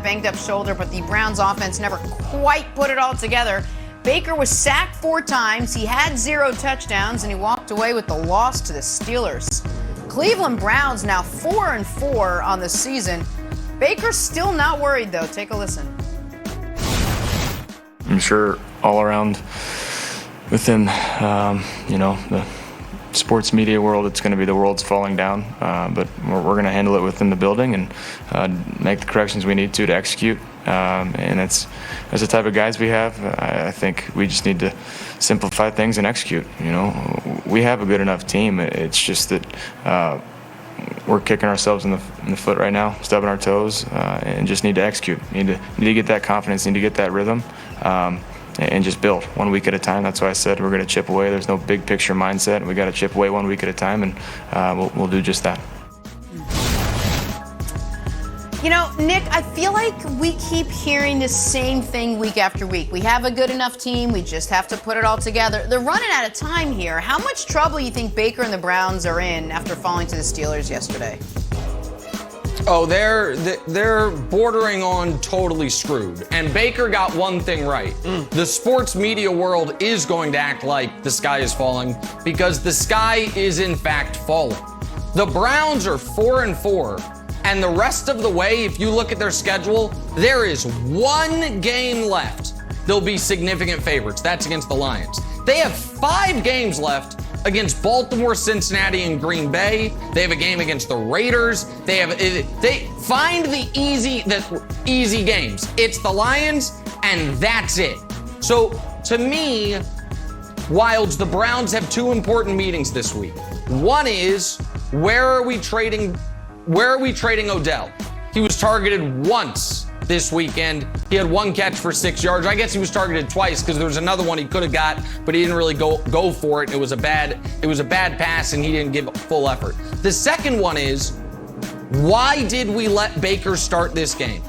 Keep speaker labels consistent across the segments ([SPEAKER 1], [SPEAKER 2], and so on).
[SPEAKER 1] banged up shoulder, but the Browns offense never quite put it all together. Baker was sacked 4 times, he had 0 touchdowns, and he walked away with the loss to the Steelers. Cleveland Browns now 4-4 on the season. Baker's still not worried, though. Take a listen.
[SPEAKER 2] I'm sure all around within, the sports media world, it's going to be the world's falling down, but we're going to handle it within the building and make the corrections we need to execute. And it's as the type of guys we have, I think we just need to simplify things and execute. We have a good enough team. It's just that we're kicking ourselves in the foot right now, stubbing our toes, and just need to execute. Need to get that confidence, need to get that rhythm, and just build 1 week at a time. That's why I said we're going to chip away. There's no big picture mindset. We got to chip away 1 week at a time, and we'll do just that.
[SPEAKER 1] Nick, I feel like we keep hearing the same thing week after week. We have a good enough team. We just have to put it all together. They're running out of time here. How much trouble you think Baker and the Browns are in after falling to the Steelers yesterday?
[SPEAKER 3] Oh, they're bordering on totally screwed. And Baker got one thing right. The sports media world is going to act like the sky is falling because the sky is in fact falling. The Browns are 4-4. And the rest of the way, if you look at their schedule, there is 1 game left. They'll be significant favorites. That's against the Lions. They have 5 games left against Baltimore, Cincinnati, and Green Bay. They have a game against the Raiders. They find the easy games. It's the Lions, and that's it. So to me, Wilds, the Browns have 2 important meetings this week. One is where are we trading Odell? He was targeted once this weekend. He had 1 catch for 6 yards. I guess he was targeted twice because there was another one he could have got, but he didn't really go for it. It was a bad pass, and he didn't give full effort. The second one is, why did we let Baker start this game?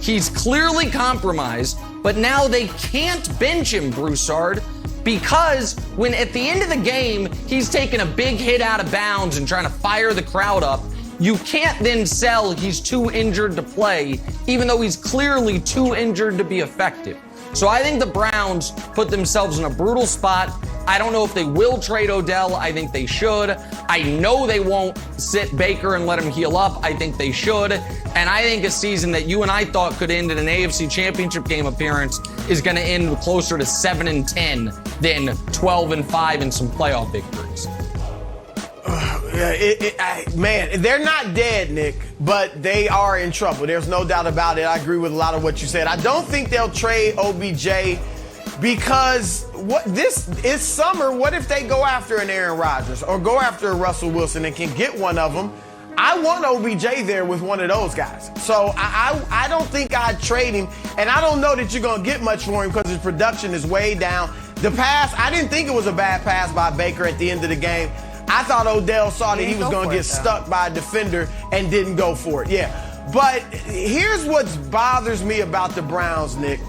[SPEAKER 3] He's clearly compromised, but now they can't bench him, Broussard, because when at the end of the game, he's taking a big hit out of bounds and trying to fire the crowd up. You can't then sell he's too injured to play, even though he's clearly too injured to be effective. So I think the Browns put themselves in a brutal spot. I don't know if they will trade Odell. I think they should. I know they won't sit Baker and let him heal up. I think they should. And I think a season that you and I thought could end in an AFC Championship game appearance is going to end closer to 7-10 than 12-5 and some playoff victories.
[SPEAKER 4] Man, they're not dead, Nick, but they are in trouble. There's no doubt about it. I agree with a lot of what you said. I don't think they'll trade OBJ because this is summer. What if they go after an Aaron Rodgers or go after a Russell Wilson and can get one of them? I want OBJ there with one of those guys. So I don't think I'd trade him, and I don't know that you're going to get much for him because his production is way down. The pass, I didn't think it was a bad pass by Baker at the end of the game. I thought Odell saw that he was going to get stuck by a defender and didn't go for it. Yeah. But here's what bothers me about the Browns, Nick.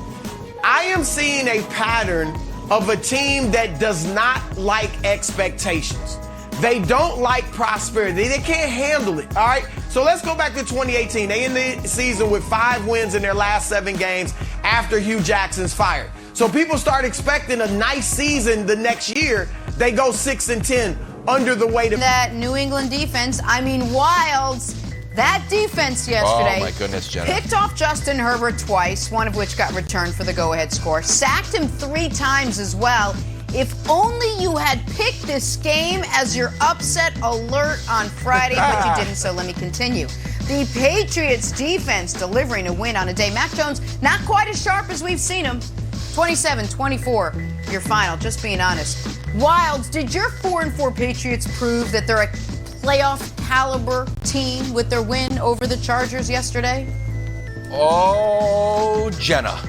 [SPEAKER 4] I am seeing a pattern of a team that does not like expectations. They don't like prosperity. They can't handle it, all right? So let's go back to 2018. They end the season with 5 wins in their last 7 games after Hugh Jackson's fired. So people start expecting a nice season the next year. They go 6-10. Under the weight of that
[SPEAKER 1] New England defense. Wilds, that defense yesterday.
[SPEAKER 5] Oh, my goodness, Jenna.
[SPEAKER 1] Picked off Justin Herbert twice, one of which got returned for the go-ahead score. Sacked him 3 times as well. If only you had picked this game as your upset alert on Friday, but you didn't, so let me continue. The Patriots defense delivering a win on a day. Mac Jones, not quite as sharp as we've seen him. 27-24, your final, just being honest. Wilds, did your 4-4 Patriots prove that they're a playoff caliber team with their win over the Chargers yesterday?
[SPEAKER 5] Oh, Jenna.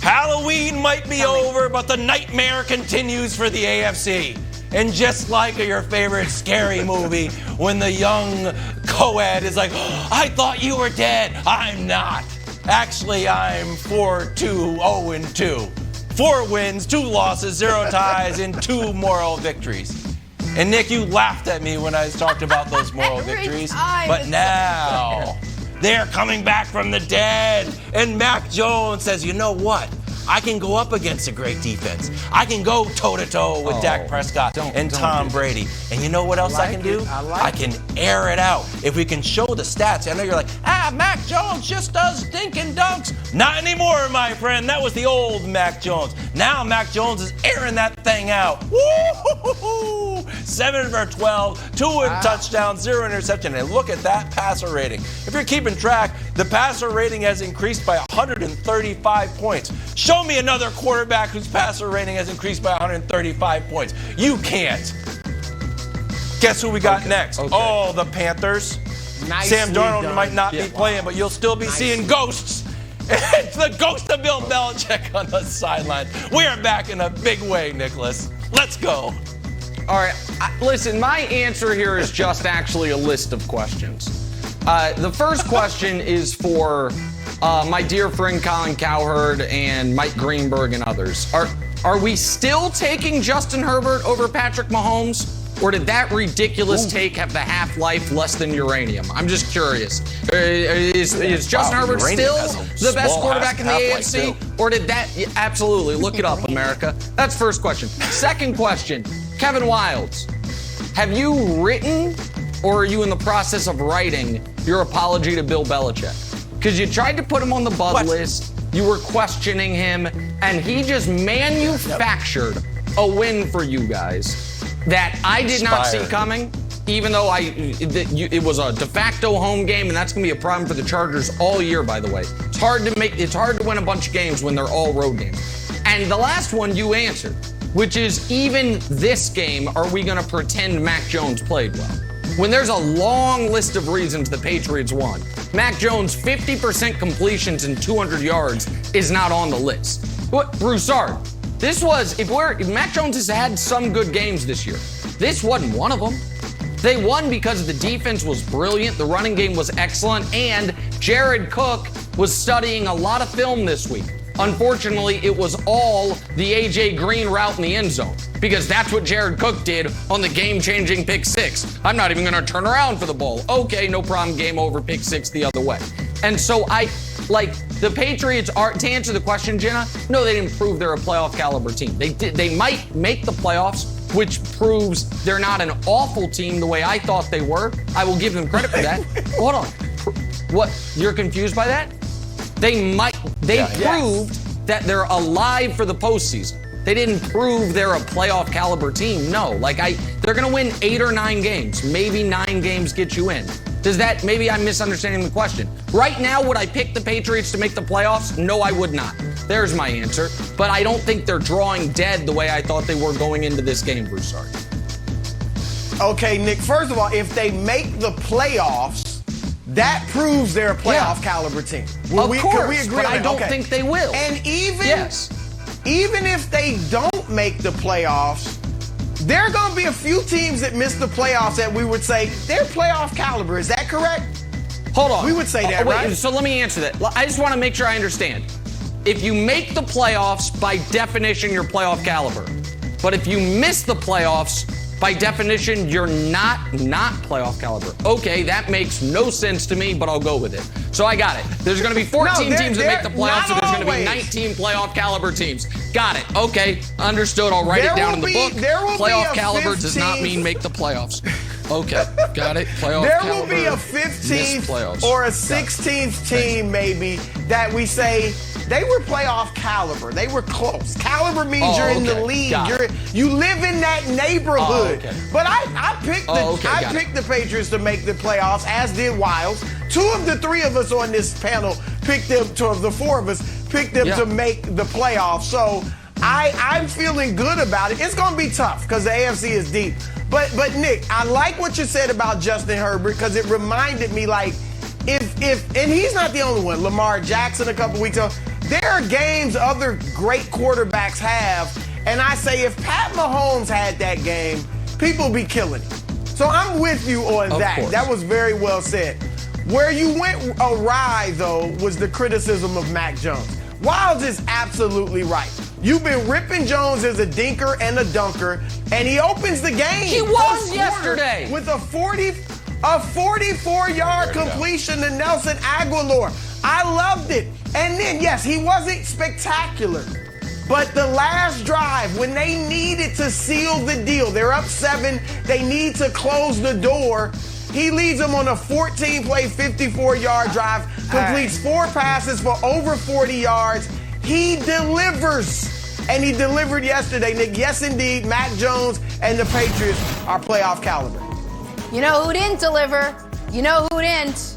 [SPEAKER 5] Halloween might be over, but the nightmare continues for the AFC. And just like your favorite scary movie, when the young co-ed is like, oh, I thought you were dead. I'm not. Actually, I'm 4-2-0-2. 4 wins, 2 losses, 0 ties, and 2 moral victories. And Nick, you laughed at me when I talked about those moral victories. But now, They're coming back from the dead. And Mac Jones says, you know what? I can go up against a great defense. I can go toe-to-toe with Dak Prescott and Tom Brady. And you know what else I can do? I can air it out. If we can show the stats, I know you're like, Mac Jones just does stinking dunks. Not anymore, my friend. That was the old Mac Jones. Now Mac Jones is airing that thing out. Woo-hoo-hoo-hoo! 7 for 12, 2 touchdowns, 0 interception. And look at that passer rating. If you're keeping track, the passer rating has increased by 135 points. Show me another quarterback whose passer rating has increased by 135 points. You can't. Guess who we got next? Oh, the Panthers. Sam Darnold might not be playing, but you'll still be seeing ghosts. It's the ghost of Bill Belichick on the sideline. We are back in a big way, Nicholas. Let's go.
[SPEAKER 3] All right, listen, my answer here is just actually a list of questions. The first question is for my dear friend Colin Cowherd and Mike Greenberg and others. Are we still taking Justin Herbert over Patrick Mahomes? Or did that ridiculous take have the half-life less than uranium? I'm just curious. Is Justin Herbert still the best quarterback in the AFC? Or did that... Absolutely. Look it up, America. That's first question. Second question. Kevin Wildes, have you written or are you in the process of writing your apology to Bill Belichick? Because you tried to put him on the bud list, you were questioning him, and he just manufactured a win for you guys that I did not see coming, even though it was a de facto home game, and that's going to be a problem for the Chargers all year, by the way. It's hard to win a bunch of games when they're all road games. And the last one you answered, which is even this game, are we going to pretend Mac Jones played well? When there's a long list of reasons the Patriots won. Mac Jones, 50% completions and 200 yards is not on the list. Broussard, if Mac Jones has had some good games this year, this wasn't one of them. They won because the defense was brilliant, the running game was excellent, and Jared Cook was studying a lot of film this week. Unfortunately, it was all the A.J. Green route in the end zone because that's what Jared Cook did on the game-changing pick six. I'm not even going to turn around for the ball. Okay, no problem, game over, pick six the other way. And so the Patriots are, to answer the question, Jenna, no, they didn't prove they're a playoff caliber team. They might make the playoffs, which proves they're not an awful team the way I thought they were. I will give them credit for that. Hold on. What? You're confused by that? They proved that they're alive for the postseason. They didn't prove they're a playoff caliber team. No, they're going to win 8 or 9 games. Maybe 9 games get you in. Maybe I'm misunderstanding the question. Right now, would I pick the Patriots to make the playoffs? No, I would not. There's my answer. But I don't think they're drawing dead the way I thought they were going into this game, Broussard.
[SPEAKER 4] Okay, Nick, first of all, if they make the playoffs, that proves they're a playoff caliber team.
[SPEAKER 3] Can we agree but I don't think they will.
[SPEAKER 4] And even if they don't make the playoffs, there are going to be a few teams that miss the playoffs that we would say they're playoff caliber. Is that correct?
[SPEAKER 3] Hold on.
[SPEAKER 4] We would say that, right?
[SPEAKER 3] So let me answer that. I just want to make sure I understand. If you make the playoffs, by definition, you're playoff caliber. But if you miss the playoffs, by definition, you're not playoff caliber. Okay, that makes no sense to me, but I'll go with it. So I got it. There's going to be 14 teams that make the playoffs, so there's going to be 19 playoff caliber teams. Got it. Okay, understood. I'll write it down in the book. Playoff caliber does not mean make the playoffs. Okay, got it. Playoff
[SPEAKER 4] there
[SPEAKER 3] caliber.
[SPEAKER 4] There will be a 15th or a 16th team maybe that we say they were playoff caliber. They were close. Caliber means you're in the league. You live in that neighborhood. But I picked the Patriots to make the playoffs, as did Wiles. 2 of the 3 of us on this panel picked them. 2 of the 4 of us picked them to make the playoffs. So I'm feeling good about it. It's going to be tough because the AFC is deep. But Nick, I like what you said about Justin Herbert because it reminded me if and he's not the only one. Lamar Jackson a couple weeks ago. There are games other great quarterbacks have, and I say if Pat Mahomes had that game, people would be killing him. So I'm with you on that. Course. That was very well said. Where you went awry, though, was the criticism of Mac Jones. Wiles is absolutely right. You've been ripping Jones as a dinker and a dunker, and he opens the game.
[SPEAKER 3] He was yesterday
[SPEAKER 4] with a A 44-yard completion to Nelson Aguilar. I loved it. And then, yes, he wasn't spectacular. But the last drive, when they needed to seal the deal, they're up 7, they need to close the door. He leads them on a 14-play, 54-yard drive, completes 4 passes for over 40 yards. He delivers. And he delivered yesterday, Nick. Yes, indeed, Mac Jones and the Patriots are playoff caliber.
[SPEAKER 1] You know who didn't deliver? You know who didn't?